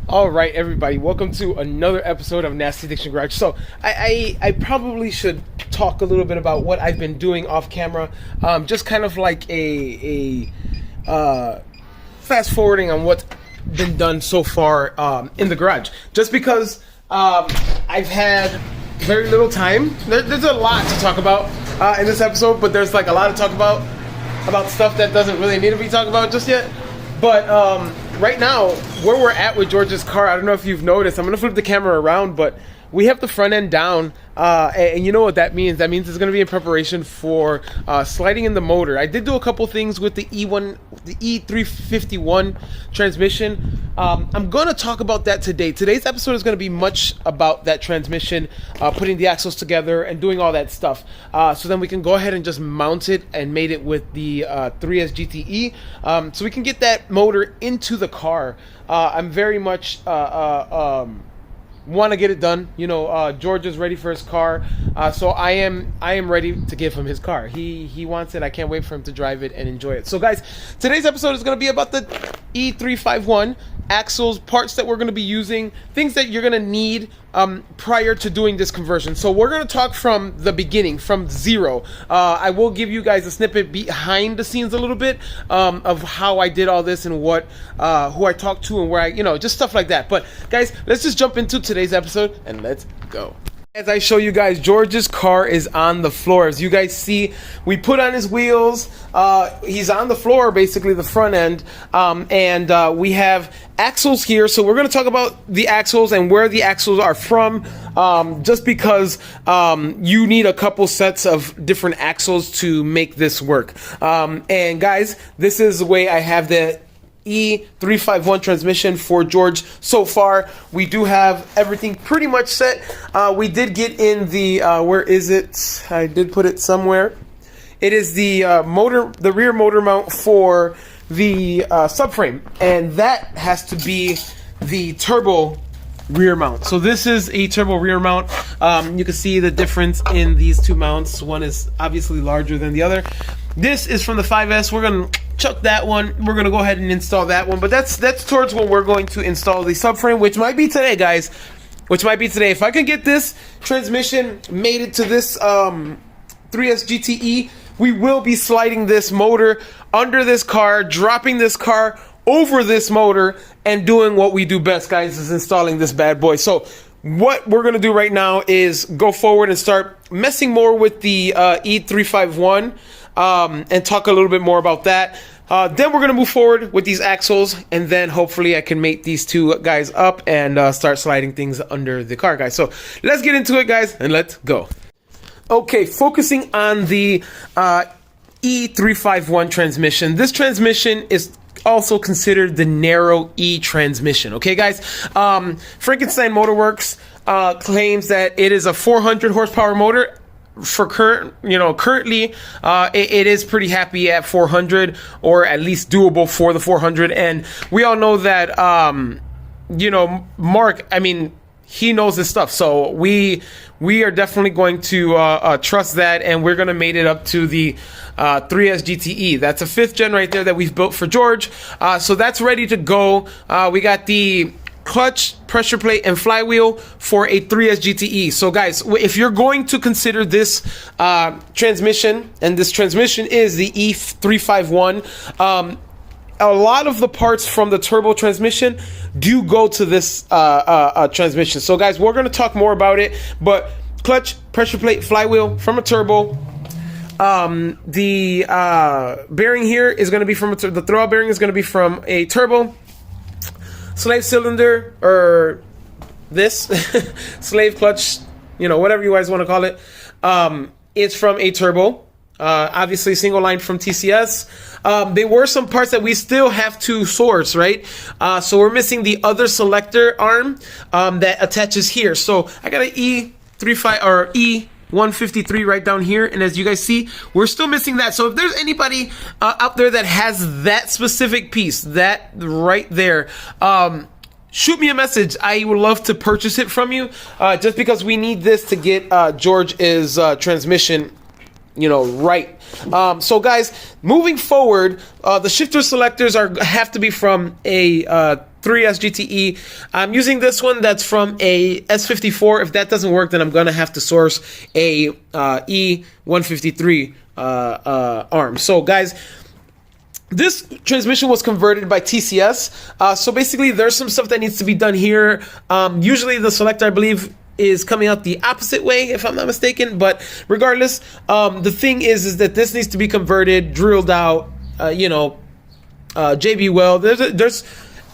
All right, everybody, welcome to another episode of Nasty Addiction Garage. So I probably should talk a little bit about what I've been doing off camera, just kind of like a fast forwarding on what's been done so far in the garage. Just because I've had very little time. There's a lot to talk about in this episode, but there's like a lot to talk about stuff that doesn't really need to be talked about just yet. But right now, where we're at with George's car, I don't know if you've noticed, I'm going to flip the camera around, but we have the front end down, and you know what that means. That means it's going to be in preparation for sliding in the motor. I did do a couple things with the E351 transmission. I'm going to talk about that today. Today's episode is going to be much about that transmission, putting the axles together and doing all that stuff. So then we can go ahead and just mount it and mate it with the 3S GTE, so we can get that motor into the car. I'm very much want to get it done. You know, George is ready for his car, so I am ready to give him his car. He wants it. I can't wait for him to drive it and enjoy it. So guys, today's episode is going to be about the E351 axles, parts that we're going to be using, things that you're going to need prior to doing this conversion. So we're going to talk from the beginning, from zero. I will give you guys a snippet behind the scenes a little bit of how I did all this and what who I talked to and where I, just stuff like that. But guys, let's just jump into today's episode and let's go. As I show you guys, George's car is on the floor. As you guys see, we put on his wheels. He's on the floor, basically the front end, and we have axles here. So we're going to talk about the axles and where the axles are from, just because you need a couple sets of different axles to make this work. And guys, this is the way I have the E351 transmission for George so far. We do have everything pretty much set. We did get in the where is it? I did put it somewhere. It is the the rear motor mount for the subframe, and that has to be the turbo rear mount. So this is a turbo rear mount. You can see the difference in these two mounts. One is obviously larger than the other. This is from the 5S. We're gonna chuck that one. We're gonna go ahead and install that one. But that's towards when we're going to install the subframe, which might be today, guys. Which might be today. If I can get this transmission mated to this 3S GTE, we will be sliding this motor under this car, dropping this car over this motor, and doing what we do best, guys, is installing this bad boy. So what we're gonna do right now is go forward and start messing more with the E351, and talk a little bit more about that. Then we're gonna move forward with these axles, and then hopefully I can mate these two guys up and start sliding things under the car, guys. So let's get into it, guys, and let's go. Okay, focusing on the E351 transmission. This transmission is also considered the narrow E transmission. Okay, guys. Frankenstein Motorworks claims that it is a 400 horsepower motor. For currently, it is pretty happy at 400, or at least doable for the 400. And we all know that, Mark, I mean, he knows this stuff. So we are definitely going to trust that, and we're going to mate it up to the 3S GTE. That's a 5th gen right there that we've built for George. So that's ready to go. We got the clutch, pressure plate, and flywheel for a 3S GTE. So guys, if you're going to consider this transmission, and this transmission is the E351, a lot of the parts from the turbo transmission do go to this transmission. So guys, we're going to talk more about it, but clutch, pressure plate, flywheel from a turbo. The bearing here is going to be from the throwout bearing is going to be from a turbo. Slave cylinder, or this slave clutch, whatever you guys want to call it, it's from a turbo. Obviously single line from TCS. There were some parts that we still have to source, right? So we're missing the other selector arm that attaches here. So I got an E153 right down here, and as you guys see, we're still missing that. So if there's anybody out there that has that specific piece, that right there, shoot me a message. I would love to purchase it from you, just because we need this to get George's transmission right. So guys, moving forward, the shifter selectors have to be from a SGTE. I'm using this one that's from a S54. If that doesn't work, then I'm gonna have to source a E153 arm. So guys, this transmission was converted by TCS. So basically there's some stuff that needs to be done here. Usually the selector, I believe, is coming out the opposite way, if I'm not mistaken. But regardless, the thing is that this needs to be converted, drilled out, JB Weld. There's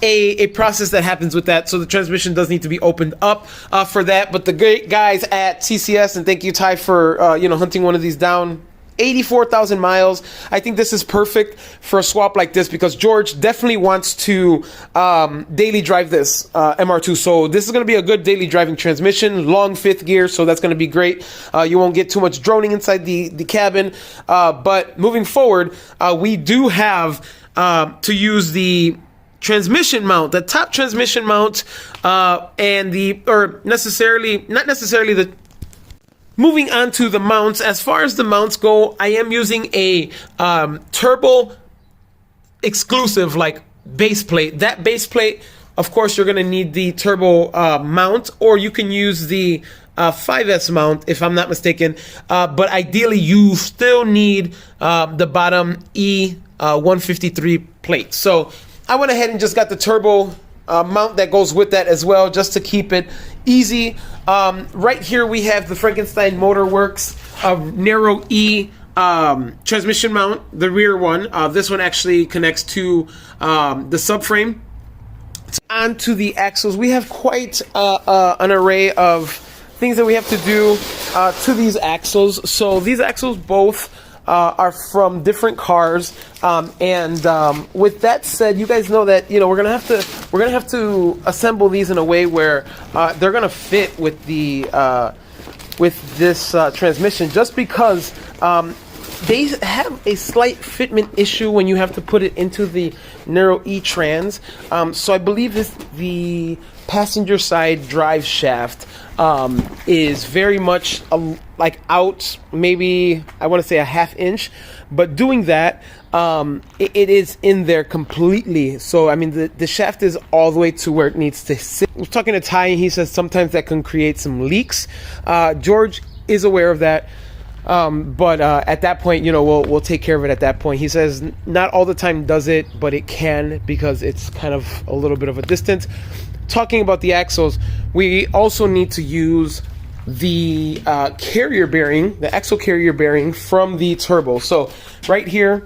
a process that happens with that, so the transmission does need to be opened up for that. But the great guys at TCS, and thank you, Ty, for hunting one of these down. 84,000 miles. I think this is perfect for a swap like this because George definitely wants to daily drive this MR2. So this is going to be a good daily driving transmission, long fifth gear, so that's going to be great. You won't get too much droning inside the cabin. But moving forward, we do have to use the transmission mount, the top transmission mount, and not necessarily the. Moving on to the mounts, as far as the mounts go, I am using a turbo exclusive like base plate. That base plate, of course, you're going to need the turbo mount, or you can use the 5S mount if I'm not mistaken. But ideally, you still need the bottom E153 plate. So I went ahead and just got the turbo mount that goes with that as well, just to keep it easy. Right here we have the Frankenstein Motor Works narrow E transmission mount, the rear one. This one actually connects to the subframe. Onto the axles, we have quite an array of things that we have to do to these axles. So these axles both are from different cars, and with that said, you guys know that we're gonna have to assemble these in a way where they're gonna fit with the with this transmission, just because they have a slight fitment issue when you have to put it into the narrow E-trans. So I believe the passenger side drive shaft is very much like out, maybe I want to say a ½ inch, but doing that, it is in there completely. So I mean the shaft is all the way to where it needs to sit. I was talking to Ty, and he says sometimes that can create some leaks. George is aware of that. But at that point, we'll take care of it at that point. He says not all the time does it, but it can, because it's kind of a little bit of a distance. Talking about the axles, we also need to use the carrier bearing, the axle carrier bearing from the turbo. So right here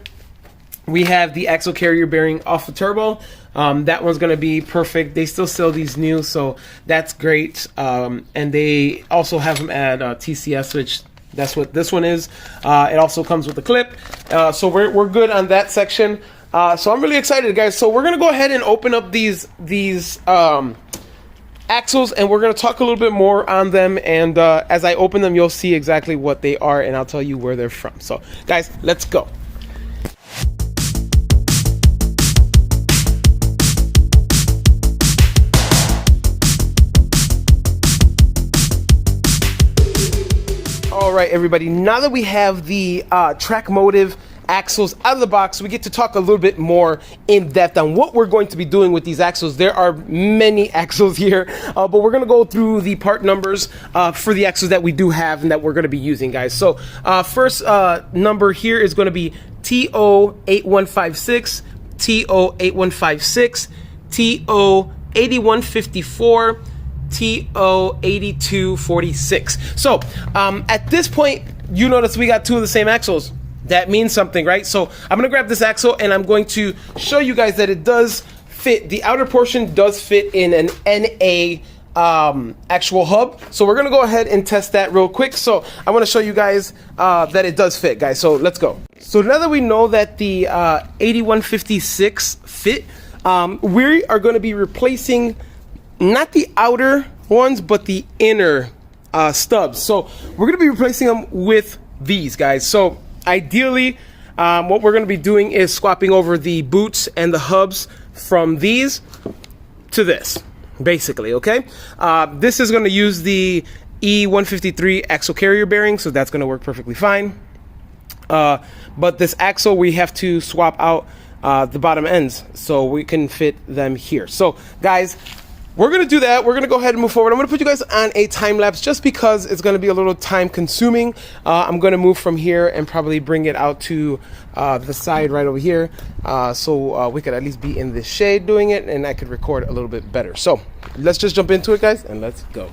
we have the axle carrier bearing off the turbo. That one's going to be perfect. They still sell these new, so that's great. And they also have them at TCS, which that's what this one is. It also comes with a clip. So we're good on that section. So I'm really excited, guys. So we're gonna go ahead and open up these axles, and we're gonna talk a little bit more on them. And as I open them, you'll see exactly what they are, and I'll tell you where they're from. So, guys, let's go. All right, everybody. Now that we have the track motive axles out of the box, we get to talk a little bit more in depth on what we're going to be doing with these axles. There are many axles here, but we're going to go through the part numbers for the axles that we do have and that we're going to be using, guys. So first number here is going to be TO8156, TO8156, TO8154, TO8246. So at this point, you notice we got two of the same axles. That means something, right? So I'm gonna grab this axle and I'm going to show you guys that it does fit. The outer portion does fit in an NA actual hub. So we're gonna go ahead and test that real quick. So I wanna show you guys that it does fit, guys. So let's go. So now that we know that the 8156 fit, we are gonna be replacing not the outer ones, but the inner stubs. So we're gonna be replacing them with these, guys. So ideally, what we're going to be doing is swapping over the boots and the hubs from these to this, basically, okay? This is going to use the E153 axle carrier bearing, so that's going to work perfectly fine. But this axle, we have to swap out the bottom ends so we can fit them here. So guys, we're going to do that. We're going to go ahead and move forward. I'm going to put you guys on a time lapse just because it's going to be a little time consuming. I'm going to move from here and probably bring it out to the side right over here, so we could at least be in the shade doing it and I could record a little bit better. So let's just jump into it, guys, and let's go.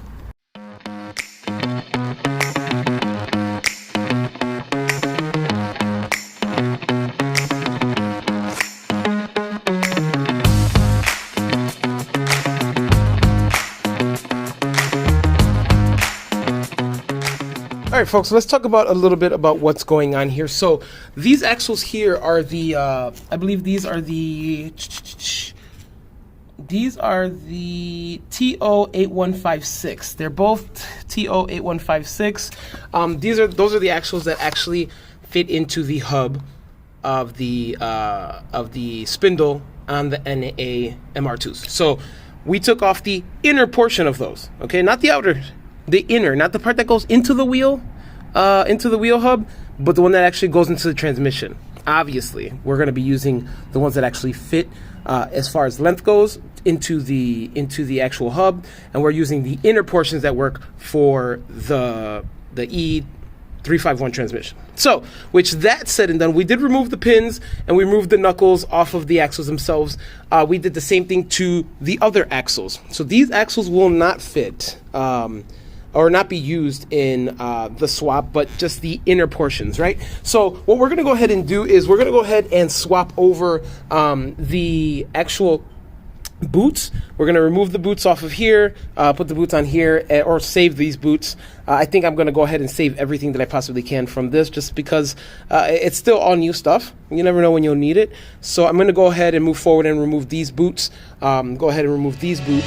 All right, folks, let's talk about a little bit about what's going on here. So these axles here are the, I believe these are the TO8156. They're both TO8156. Those are the axles that actually fit into the hub of the spindle on the NA MR2s. So we took off the inner portion of those, okay, not the outer. The inner, not the part that goes into the wheel hub, but the one that actually goes into the transmission. Obviously, we're going to be using the ones that actually fit as far as length goes into the actual hub, and we're using the inner portions that work for the E351 transmission. So, which that said and done, we did remove the pins and we removed the knuckles off of the axles themselves. We did the same thing to the other axles. So these axles will not fit or not be used in the swap, but just the inner portions, right? So what we're gonna go ahead and do is we're gonna go ahead and swap over the actual boots. We're gonna remove the boots off of here, put the boots on here, or save these boots. I think I'm gonna go ahead and save everything that I possibly can from this, just because it's still all new stuff. You never know when you'll need it. So I'm gonna go ahead and move forward and remove these boots. Go ahead and remove these boots.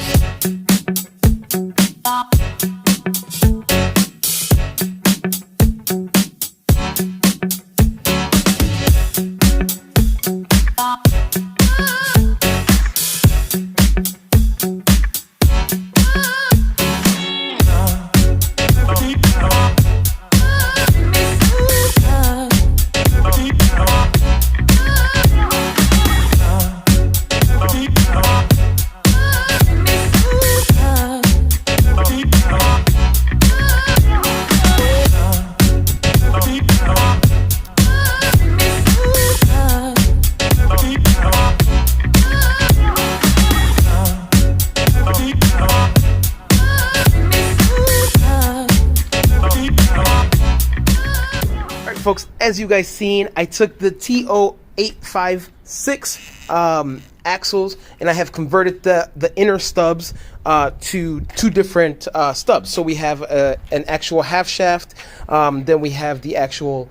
Folks, as you guys seen, I took the TO856 axles and I have converted the inner stubs to two different stubs. So we have an actual half shaft, then we have the actual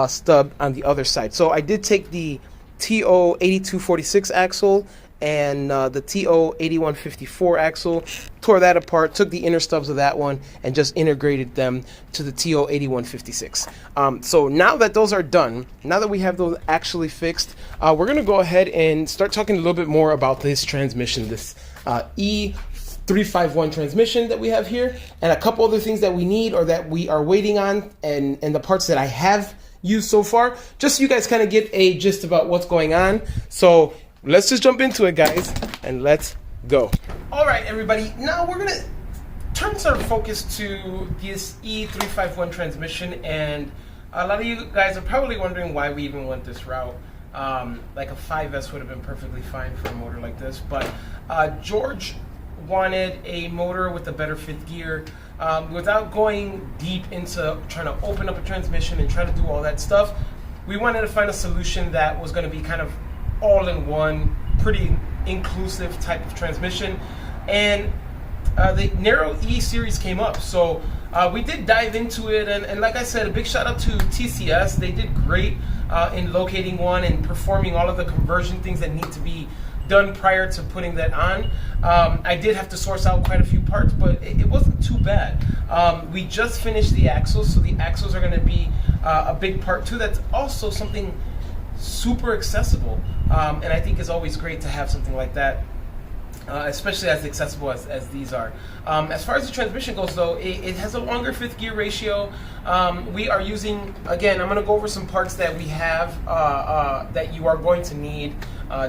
stub on the other side. So I did take the TO8246 axle and the TO8154 axle, tore that apart, took the inner stubs of that one, and just integrated them to the TO8156. So now that those are done, now that we have those actually fixed, we're going to go ahead and start talking a little bit more about this transmission, this E351 transmission that we have here, and a couple other things that we need or that we are waiting on, and the parts that I have used so far, just so you guys kind of get a gist about what's going on. So let's just jump into it, guys, and let's go. All right, everybody. Now we're gonna turn our focus to this E351 transmission, and a lot of you guys are probably wondering why we even went this route. Like a 5S would have been perfectly fine for a motor like this, but George wanted a motor with a better fifth gear. Without going deep into trying to open up a transmission and try to do all that stuff, we wanted to find a solution that was going to be kind of all-in-one, pretty inclusive type of transmission, and the narrow E series came up. So we did dive into it, and like I said, a big shout out to TCS. They did great in locating one and performing all of the conversion things that need to be done prior to putting that on. I did have to source out quite a few parts, but it wasn't too bad. We just finished the axles, so the axles are going to be a big part too. That's also something super accessible, and I think it's always great to have something like that, especially as accessible as these are. As far as the transmission goes, though, it has a longer fifth gear ratio. We are using, again, I'm going to go over some parts that we have that you are going to need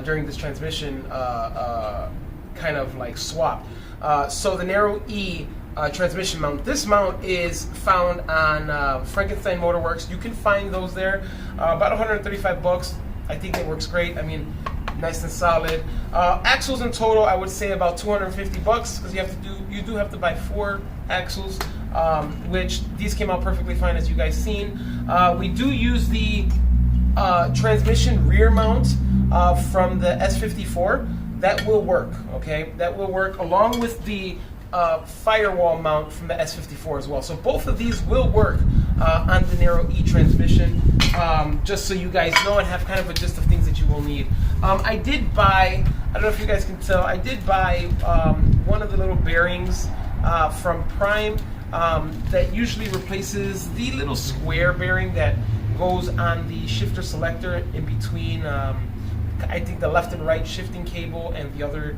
during this transmission kind of like swap. So the narrow E transmission mount. This mount is found on Frankenstein Motorworks. You can find those there, about 135 bucks. I think it works great. I mean, nice and solid. Axles in total, I would say about 250 bucks, because you do have to buy 4 axles, which these came out perfectly fine, as you guys seen. We do use the transmission rear mount from the S54. That will work, okay? That will work along with the firewall mount from the S54 as well. So both of these will work on the narrow E transmission, just so you guys know and have kind of a gist of things that you will need. I did buy, I don't know if you guys can tell, I did buy one of the little bearings from Prime that usually replaces the little square bearing that goes on the shifter selector in between, I think, the left and right shifting cable and the other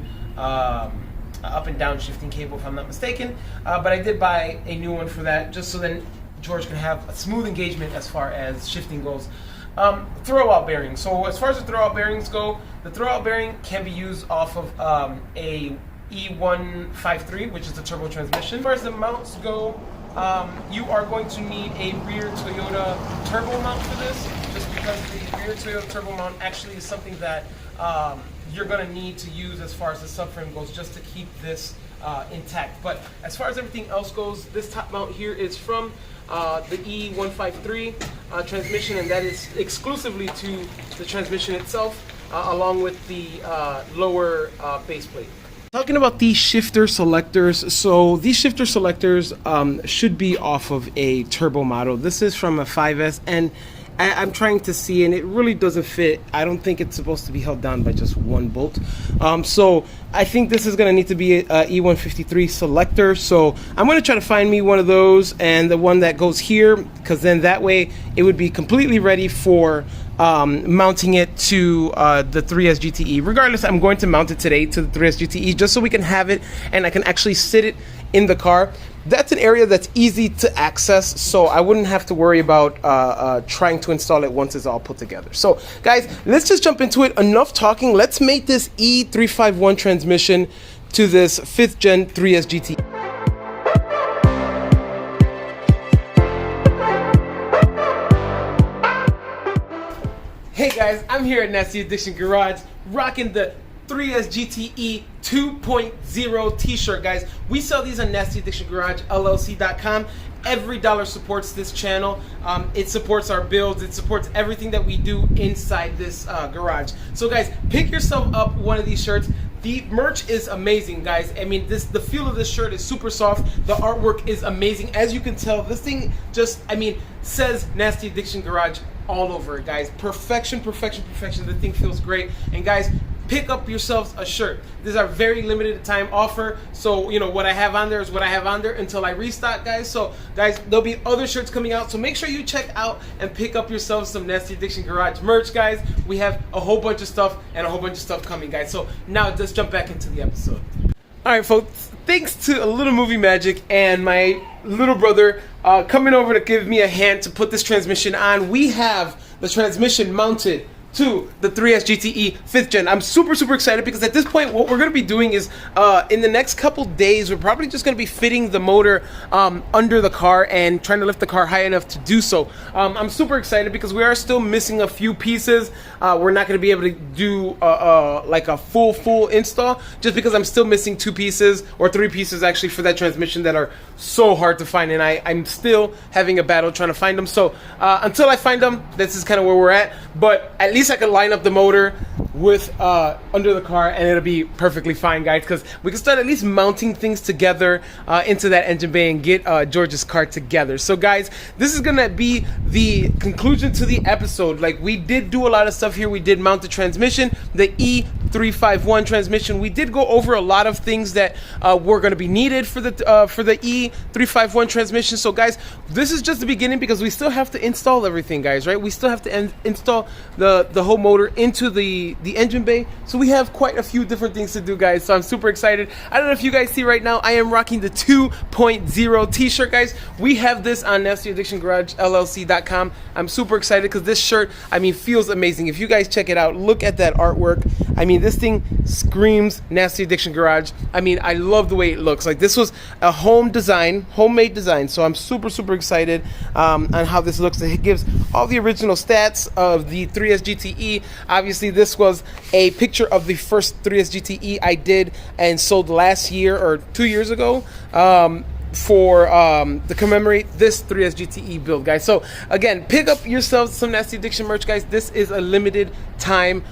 up and down shifting cable, if I'm not mistaken. But I did buy a new one for that, just so then George can have a smooth engagement as far as shifting goes. Throwout bearings. So as far as the throwout bearings go, the throwout bearing can be used off of a E153, which is the turbo transmission. As far as the mounts go, you are going to need a rear Toyota turbo mount for this, just because the rear Toyota turbo mount actually is something that you're going to need to use as far as the subframe goes, just to keep this intact. But as far as everything else goes, this top mount here is from the E153 transmission, and that is exclusively to the transmission itself, along with the lower base plate. Talking about these shifter selectors, so these shifter selectors should be off of a turbo model. This is from a 5S, and I'm trying to see, and it really doesn't fit. I don't think it's supposed to be held down by just one bolt. So I think this is going to need to be a E153 selector. So I'm going to try to find me one of those, and the one that goes here, because then that way it would be completely ready for mounting it to the 3S GTE. Regardless, I'm going to mount it today to the 3S GTE, just so we can have it and I can actually sit it in the car. That's an area that's easy to access, so I wouldn't have to worry about trying to install it once it's all put together. So guys, let's just jump into it. Enough talking. Let's make this E351 transmission to this 5th gen 3S GTE. Hey guys, I'm here at Nasty Addiction Garage, rocking the 3S GTE 2.0 t-shirt, guys. We sell these on NastyAddictionGarageLLC.com. Every dollar supports this channel. It supports our builds. It supports everything that we do inside this garage. So guys, pick yourself up one of these shirts. The merch is amazing, guys. I mean, the feel of this shirt is super soft. The artwork is amazing. As you can tell, this thing just, I mean, says Nasty Addiction Garage all over it, guys. Perfection, perfection, perfection. The thing feels great. And guys, pick up yourselves a shirt. This is our very limited time offer. So, you know, what I have on there is what I have on there until I restock, guys. So, guys, there'll be other shirts coming out. So make sure you check out and pick up yourselves some Nasty Addiction Garage merch, guys. We have a whole bunch of stuff and a whole bunch of stuff coming, guys. So now let's jump back into the episode. All right, folks, thanks to a little movie magic and my little brother coming over to give me a hand to put this transmission on, we have the transmission mounted to the 3S GTE 5th gen. I'm super excited, because at this point what we're going to be doing is in the next couple days we're probably just going to be fitting the motor under the car and trying to lift the car high enough to do so. I'm super excited because we are still missing a few pieces. We're not going to be able to do like a full install, just because I'm still missing 2 pieces or 3 pieces actually for that transmission that are so hard to find, and I'm still having a battle trying to find them. So until I find them, this is kind of where we're at, but at least I can line up the motor with under the car and it'll be perfectly fine, guys, because we can start at least mounting things together into that engine bay and get George's car together. So guys, this is gonna be the conclusion to the episode. Like, we did do a lot of stuff here. We did mount the transmission, the E351 transmission. We did go over a lot of things that were going to be needed for the E351 transmission. So guys, this is just the beginning, because we still have to install everything, guys, right? We still have to install the whole motor into the the engine bay. So we have quite a few different things to do, guys. So I'm super excited. I don't know if you guys see right now, I am rocking the 2.0 t-shirt, guys. We have this on NastyAddictionGarageLLC.com. I'm super excited because this shirt, I mean, feels amazing. If you guys check it out, look at that artwork. I mean, this thing screams Nasty Addiction Garage. I mean, I love the way it looks. Like, this was a homemade design. So I'm super excited on how this looks. It gives all the original stats of the 3S GTE. Obviously, this was a picture of the first 3S GTE I did and sold last year or 2 years ago. To commemorate this 3S GTE build, guys. So again, pick up yourselves some Nasty Addiction merch, guys. This is a limited time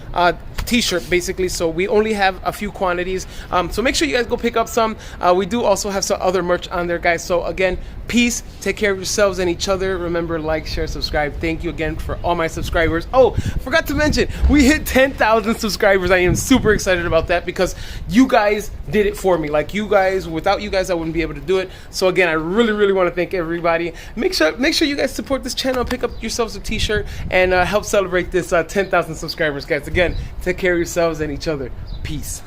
t-shirt, basically, so we only have a few quantities, so make sure you guys go pick up some. We do also have some other merch on there, guys. So again, peace, take care of yourselves and each other. Remember, like, share, subscribe. Thank you again for all my subscribers. Oh, forgot to mention, we hit 10,000 subscribers. I am super excited about that because you guys did it for me. Like, you guys, without you guys, I wouldn't be able to do it. So again, I really want to thank everybody. Make sure you guys support this channel, pick up yourselves a t-shirt, and help celebrate this 10,000 subscribers, guys. Again, take care of yourselves and each other. Peace.